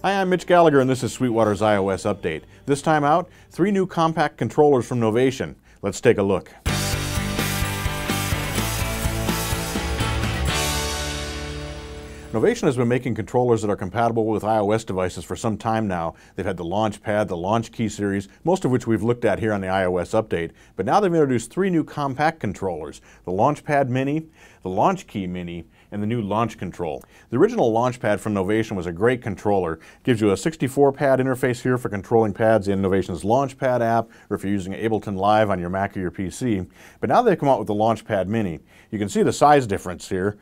Hi, I'm Mitch Gallagher and this is Sweetwater's iOS update. This time out, 3 new compact controllers from Novation. Let's take a look. Novation has been making controllers that are compatible with iOS devices for some time now. They've had the Launchpad, the Launchkey series, most of which we've looked at here on the iOS update. But now they've introduced 3 new compact controllers: the Launchpad Mini, the Launchkey Mini, and the new Launch Control. The original Launchpad from Novation was a great controller. It gives you a 64-pad interface here for controlling pads in Novation's Launchpad app, or if you're using Ableton Live on your Mac or your PC. But now they've come out with the Launchpad Mini. You can see the size difference here.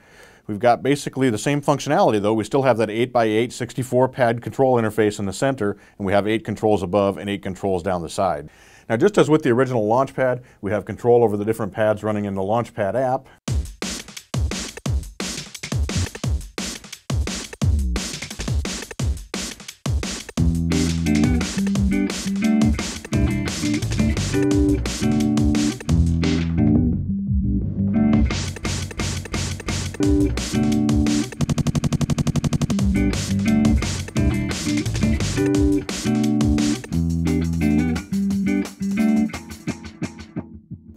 We've got basically the same functionality though. We still have that 8x8 64-pad control interface in the center, and we have 8 controls above and 8 controls down the side. Now, just as with the original Launchpad, we have control over the different pads running in the Launchpad app.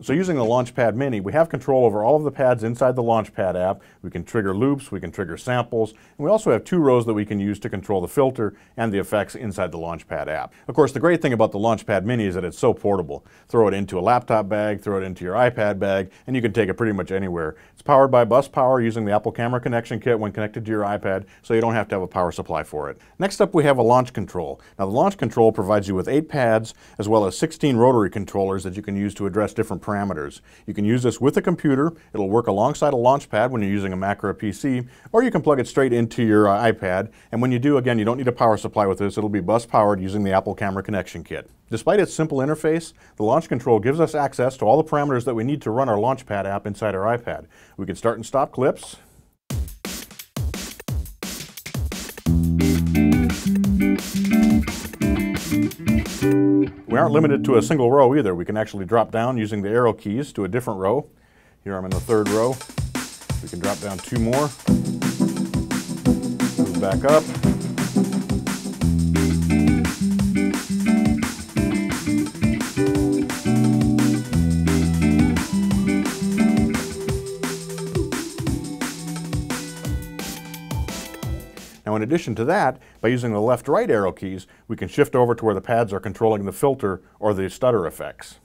So using the Launchpad Mini, we have control over all of the pads inside the Launchpad app. We can trigger loops, we can trigger samples, and we also have 2 rows that we can use to control the filter and the effects inside the Launchpad app. Of course, the great thing about the Launchpad Mini is that it's so portable. Throw it into a laptop bag, throw it into your iPad bag, and you can take it pretty much anywhere. It's powered by bus power using the Apple Camera Connection Kit when connected to your iPad, so you don't have to have a power supply for it. Next up, we have a Launch Control. Now, the Launch Control provides you with 8 pads as well as 16 rotary controllers that you can use to address different parameters. You can use this with a computer. It'll work alongside a Launchpad when you're using a Mac or a PC, or you can plug it straight into your iPad. And when you do, again, you don't need a power supply with this. It'll be bus powered using the Apple Camera Connection Kit. Despite its simple interface, the Launch Control gives us access to all the parameters that we need to run our Launchpad app inside our iPad. We can start and stop clips. We aren't limited to a single row either. We can actually drop down using the arrow keys to a different row. Here I'm in the 3rd row. We can drop down 2 more. Move back up. Now, in addition to that, by using the left-right arrow keys, we can shift over to where the pads are controlling the filter or the stutter effects.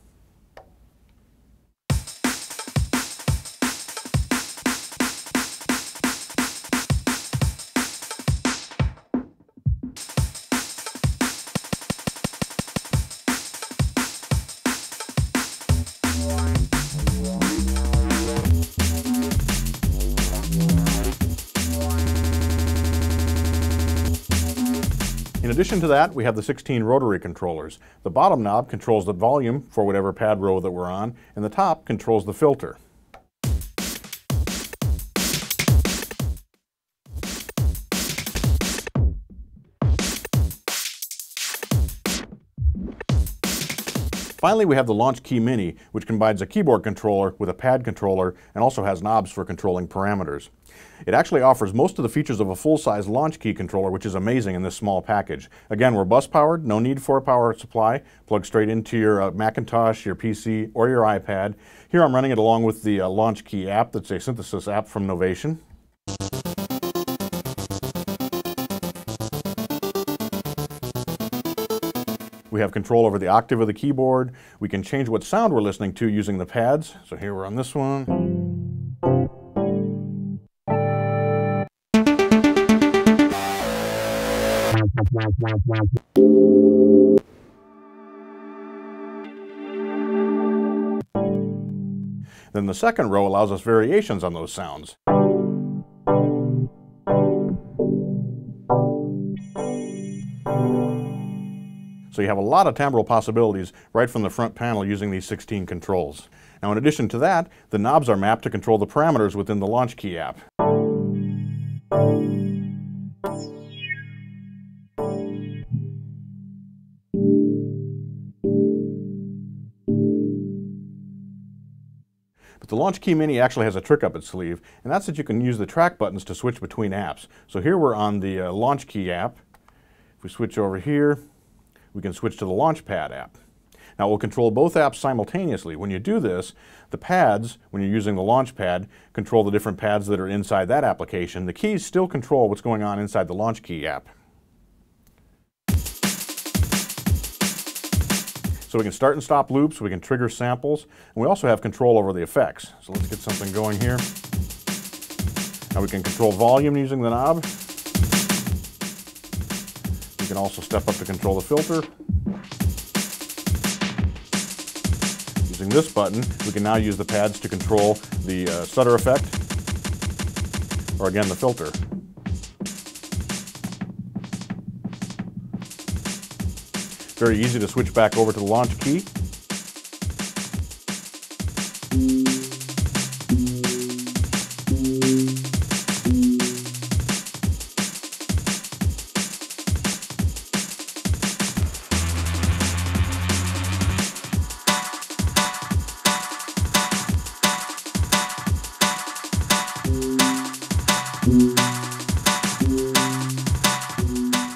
In addition to that, we have the 16 rotary controllers. The bottom knob controls the volume for whatever pad row that we're on, and the top controls the filter. Finally, we have the Launchkey Mini, which combines a keyboard controller with a pad controller and also has knobs for controlling parameters. It actually offers most of the features of a full-size Launchkey controller, which is amazing in this small package. Again, we're bus-powered, no need for a power supply. Plug straight into your Macintosh, your PC, or your iPad. Here I'm running it along with the Launchkey app. That's a synthesis app from Novation. We have control over the octave of the keyboard. We can change what sound we're listening to using the pads. So here we're on this one. Then the second row allows us variations on those sounds. So you have a lot of timbral possibilities right from the front panel using these 16 controls. Now, in addition to that, the knobs are mapped to control the parameters within the Launchkey app. But the Launchkey Mini actually has a trick up its sleeve, and that's that you can use the track buttons to switch between apps. So here we're on the Launchkey app. If we switch over here, we can switch to the Launchpad app. Now we'll control both apps simultaneously. When you do this, the pads, when you're using the Launchpad, control the different pads that are inside that application. The keys still control what's going on inside the Launch Key app. So we can start and stop loops, we can trigger samples, and we also have control over the effects. So let's get something going here. Now we can control volume using the knob. We can also step up to control the filter. Using this button, we can now use the pads to control the stutter effect, or again, the filter. Very easy to switch back over to the Launch Key.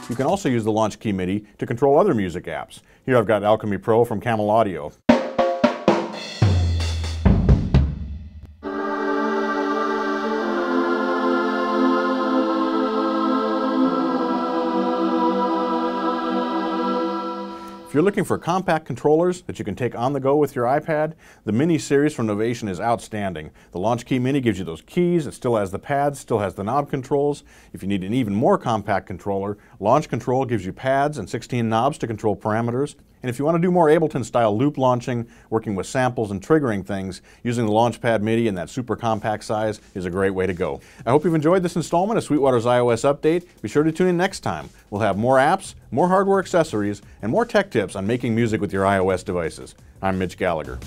You can also use the Launch Key Mini to control other music apps. Here I've got Alchemy Pro from Camel Audio. If you're looking for compact controllers that you can take on the go with your iPad, the Mini series from Novation is outstanding. The Launch Key Mini gives you those keys, it still has the pads, still has the knob controls. If you need an even more compact controller, Launch Control gives you pads and 16 knobs to control parameters. And if you want to do more Ableton-style loop launching, working with samples and triggering things, using the Launchpad Mini in that super compact size is a great way to go. I hope you've enjoyed this installment of Sweetwater's iOS Update. Be sure to tune in next time. We'll have more apps, more hardware accessories, and more tech tips on making music with your iOS devices. I'm Mitch Gallagher.